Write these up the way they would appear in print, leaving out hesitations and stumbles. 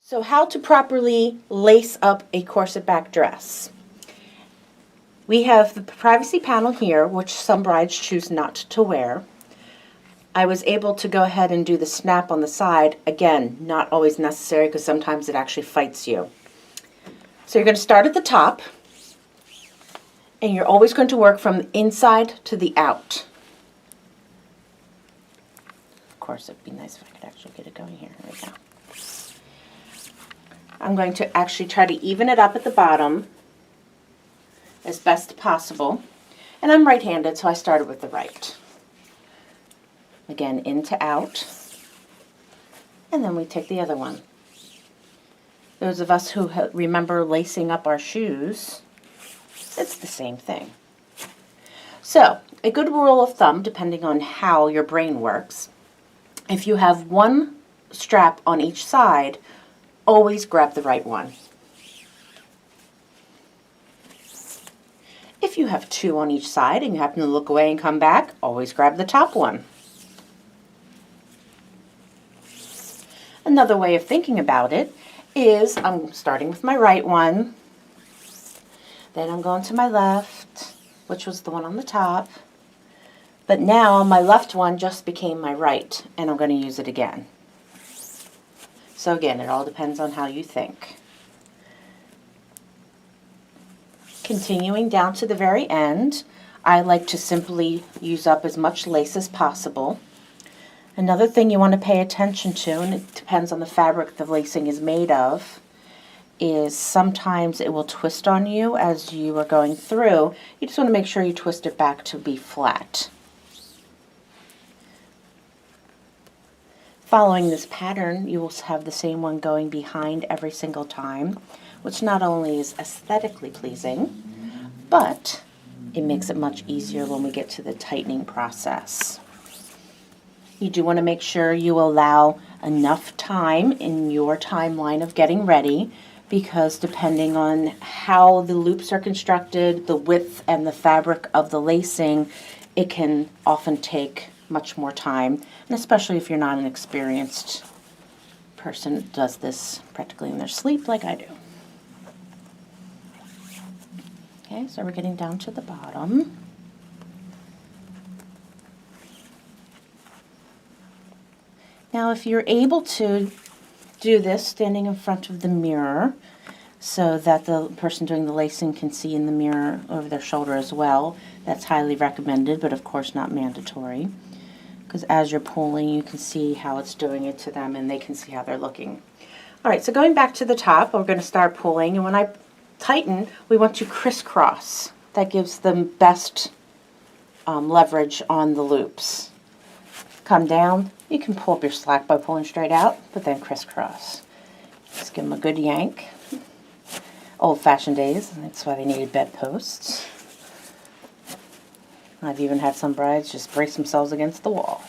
So how to properly lace up a corset-back dress. We have the privacy panel here, which some brides choose not to wear. I was able to go ahead and do the snap on the side. Again, not always necessary because sometimes it actually fights you. So you're going to start at the top, and you're always going to work from the inside to the out. Of course, it'd be nice if I could actually get it going here. Here we go. I'm going to actually try to even it up at the bottom as best possible. And I'm right-handed, so I started with the right. Again, in to out. And then we take the other one. Those of us who remember lacing up our shoes, it's the same thing. So, a good rule of thumb, depending on how your brain works, if you have one strap on each side, always grab the right one. If you have two on each side and you happen to look away and come back, always grab the top one. Another way of thinking about it is I'm starting with my right one, then I'm going to my left, which was the one on the top, but now my left one just became my right, and I'm going to use it again. So again, it all depends on how you think. Continuing down to the very end, I like to simply use up as much lace as possible. Another thing you want to pay attention to, and it depends on the fabric the lacing is made of, is sometimes it will twist on you as you are going through. You just want to make sure you twist it back to be flat. Following this pattern, you will have the same one going behind every single time, which not only is aesthetically pleasing, but it makes it much easier when we get to the tightening process. You do want to make sure you allow enough time in your timeline of getting ready, because depending on how the loops are constructed, the width and the fabric of the lacing, it can often take much more time, and especially if you're not an experienced person that does this practically in their sleep like I do. Okay, so we're getting down to the bottom. Now if you're able to do this standing in front of the mirror so that the person doing the lacing can see in the mirror over their shoulder as well, that's highly recommended, but of course not mandatory. Because as you're pulling, you can see how it's doing it to them, and they can see how they're looking. All right, so going back to the top, we're going to start pulling, and when I tighten, we want to crisscross. That gives them best leverage on the loops. Come down. You can pull up your slack by pulling straight out, but then crisscross. Just give them a good yank. Old-fashioned days, that's why they needed bedposts. I've even had some brides just brace themselves against the wall.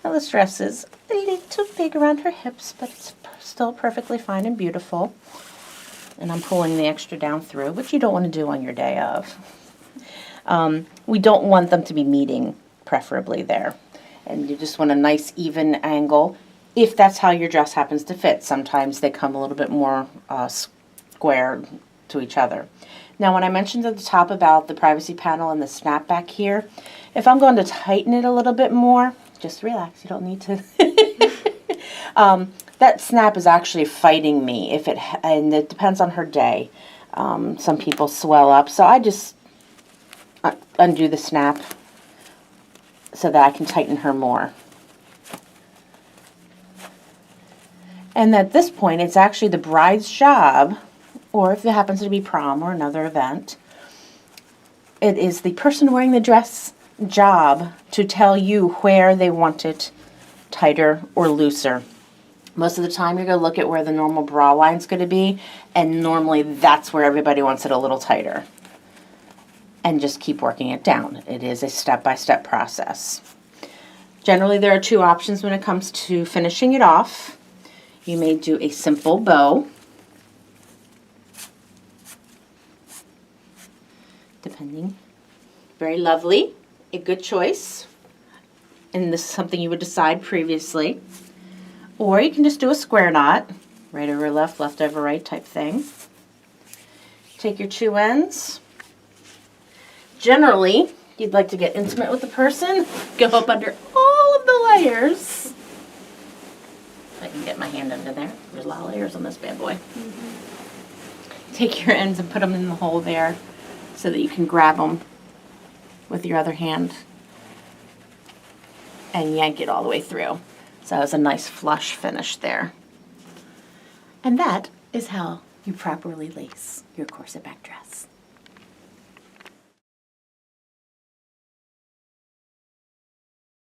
Now this dress is a little big around her hips, but it's still perfectly fine and beautiful. And I'm pulling the extra down through, which you don't want to do on your day of. We don't want them to be meeting, preferably there. And you just want a nice even angle, if that's how your dress happens to fit. Sometimes they come a little bit more square to each other. Now, when I mentioned at the top about the privacy panel and the snapback here, if I'm going to tighten it a little bit more, just relax, you don't need to. That snap is actually fighting me, and it depends on her day. Some people swell up, so I just undo the snap so that I can tighten her more. And at this point, it's actually the bride's job, or if it happens to be prom or another event, it is the person wearing the dress job to tell you where they want it tighter or looser. Most of the time you're going to look at where the normal bra line's going to be, and normally that's where everybody wants it a little tighter. And just keep working it down. It is a step-by-step process. Generally there are two options when it comes to finishing it off. You may do a simple bow, depending. Very lovely, a good choice, and this is something you would decide previously. Or you can just do a square knot, right over left, left over right type thing. Take your 2 ends. Generally, you'd like to get intimate with the person, go up under all of the layers. I can get my hand under there. There's a lot of layers on this bad boy. Take your ends and put them in the hole there so that you can grab them with your other hand and yank it all the way through. So it's a nice flush finish there. And that is how you properly lace your corset back dress.